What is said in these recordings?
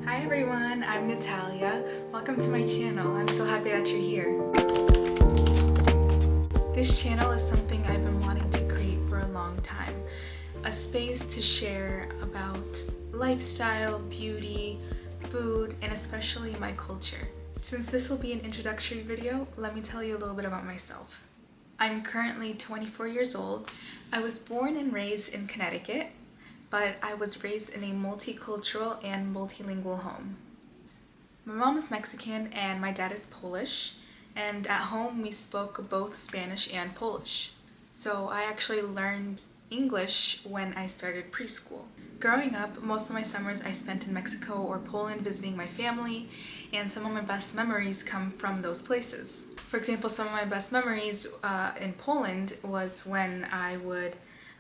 Hi everyone, I'm Natalia. Welcome to my channel. I'm so happy that you're here. This channel is something I've been wanting to create for a long time. A space to share about lifestyle, beauty, food, and especially my culture. Since this will be an introductory video, let me tell you a little bit about myself. I'm currently 24 years old. I was born and raised in Connecticut, but I was raised in a multicultural and multilingual home. My mom is Mexican and my dad is Polish, and at home we spoke both Spanish and Polish. So I actually learned English when I started preschool. Growing up, most of my summers I spent in Mexico or Poland visiting my family, and some of my best memories come from those places. For example, some of my best memories in Poland was when I would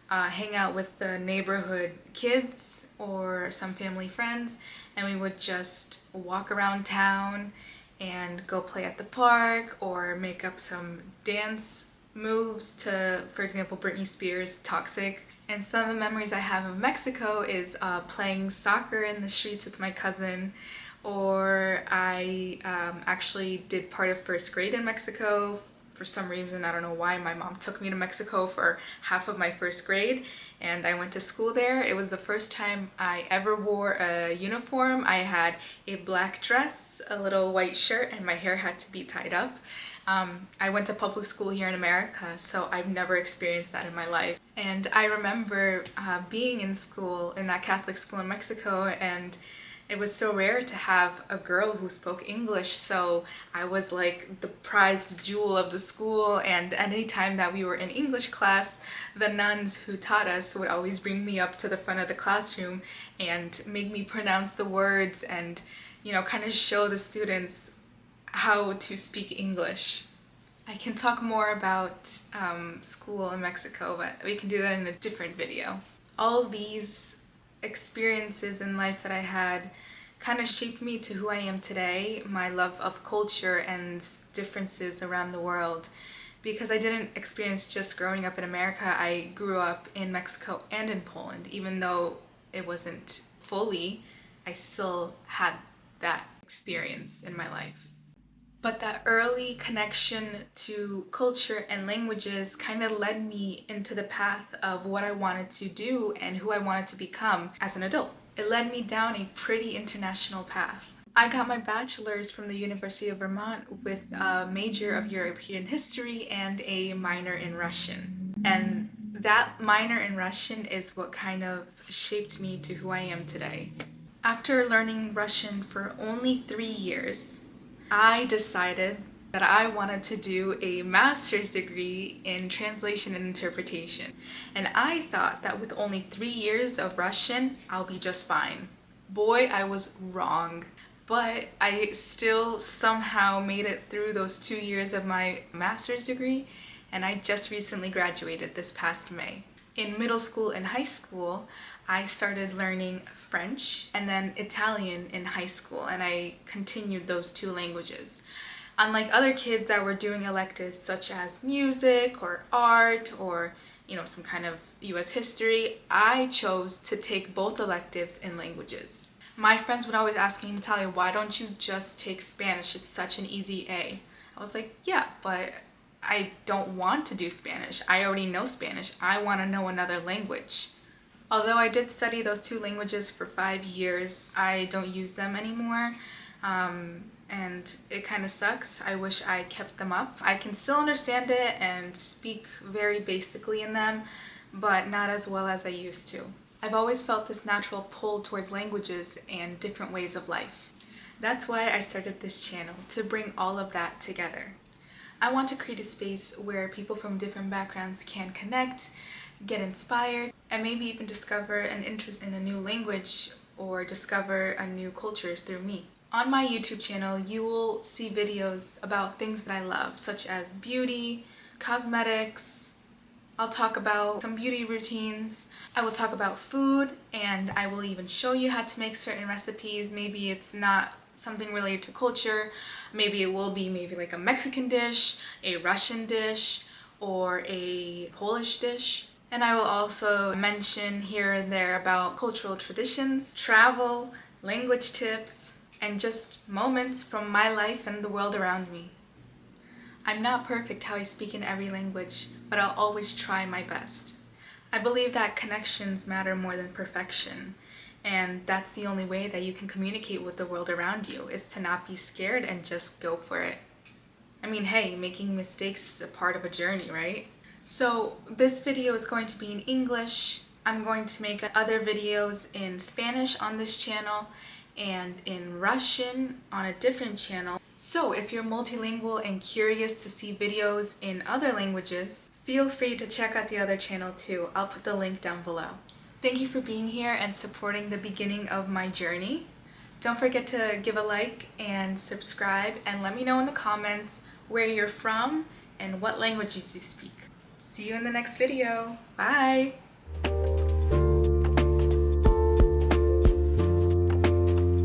hang out with the neighborhood kids or some family friends, and we would just walk around town and go play at the park or make up some dance moves to, for example, Britney Spears' Toxic. And some of the memories I have of Mexico is playing soccer in the streets with my cousin, or I actually did part of first grade in Mexico. For some reason, I don't know why, my mom took me to Mexico for half of my first grade and I went to school there. It was the first time I ever wore a uniform. I had a black dress, a little white shirt, and my hair had to be tied up. I went to public school here in America, so I've never experienced that in my life. And I remember being in school, in that Catholic school in Mexico, and it was so rare to have a girl who spoke English, so I was like the prized jewel of the school, and any time that we were in English class, the nuns who taught us would always bring me up to the front of the classroom and make me pronounce the words and, you know, kind of show the students how to speak English. I can talk more about school in Mexico, but we can do that in a different video. All these experiences in life that I had kind of shaped me to who I am today, my love of culture and differences around the world. Because I didn't experience just growing up in America, I grew up in Mexico and in Poland. Even though it wasn't fully, I still had that experience in my life. But that early connection to culture and languages kind of led me into the path of what I wanted to do and who I wanted to become as an adult. It led me down a pretty international path. I got my bachelor's from the University of Vermont with a major of European history and a minor in Russian. And that minor in Russian is what kind of shaped me to who I am today. After learning Russian for only 3 years, I decided that I wanted to do a master's degree in translation and interpretation. And I thought that with only 3 years of Russian, I'll be just fine. Boy, I was wrong. But I still somehow made it through those 2 years of my master's degree, and I just recently graduated this past May. In middle school and high school, I started learning French and then Italian in high school, and I continued those two languages. Unlike other kids that were doing electives such as music or art or, you know, some kind of US history, I chose to take both electives in languages. My friends would always ask me, Natalia, why don't you just take Spanish? It's such an easy A. I was like, yeah, but I don't want to do Spanish. I already know Spanish. I want to know another language. Although I did study those two languages for 5 years, I don't use them anymore, and it kind of sucks. I wish I kept them up. I can still understand it and speak very basically in them, but not as well as I used to. I've always felt this natural pull towards languages and different ways of life. That's why I started this channel, to bring all of that together. I want to create a space where people from different backgrounds can connect, get inspired, and maybe even discover an interest in a new language or discover a new culture through me. On my YouTube channel, you will see videos about things that I love, such as beauty, cosmetics. I'll talk about some beauty routines. I will talk about food, and I will even show you how to make certain recipes. Maybe it's not something related to culture. Maybe it will be maybe like a Mexican dish, a Russian dish, or a Polish dish. And I will also mention here and there about cultural traditions, travel, language tips, and just moments from my life and the world around me. I'm not perfect how I speak in every language, but I'll always try my best. I believe that connections matter more than perfection, and that's the only way that you can communicate with the world around you, is to not be scared and just go for it. I mean, hey, making mistakes is a part of a journey, right? So this video is going to be in English. I'm going to make other videos in Spanish on this channel and in Russian on a different channel. So if you're multilingual and curious to see videos in other languages, feel free to check out the other channel too. I'll put the link down below. Thank you for being here and supporting the beginning of my journey. Don't forget to give a like and subscribe, and let me know in the comments where you're from and what languages you speak. See you in the next video. Bye!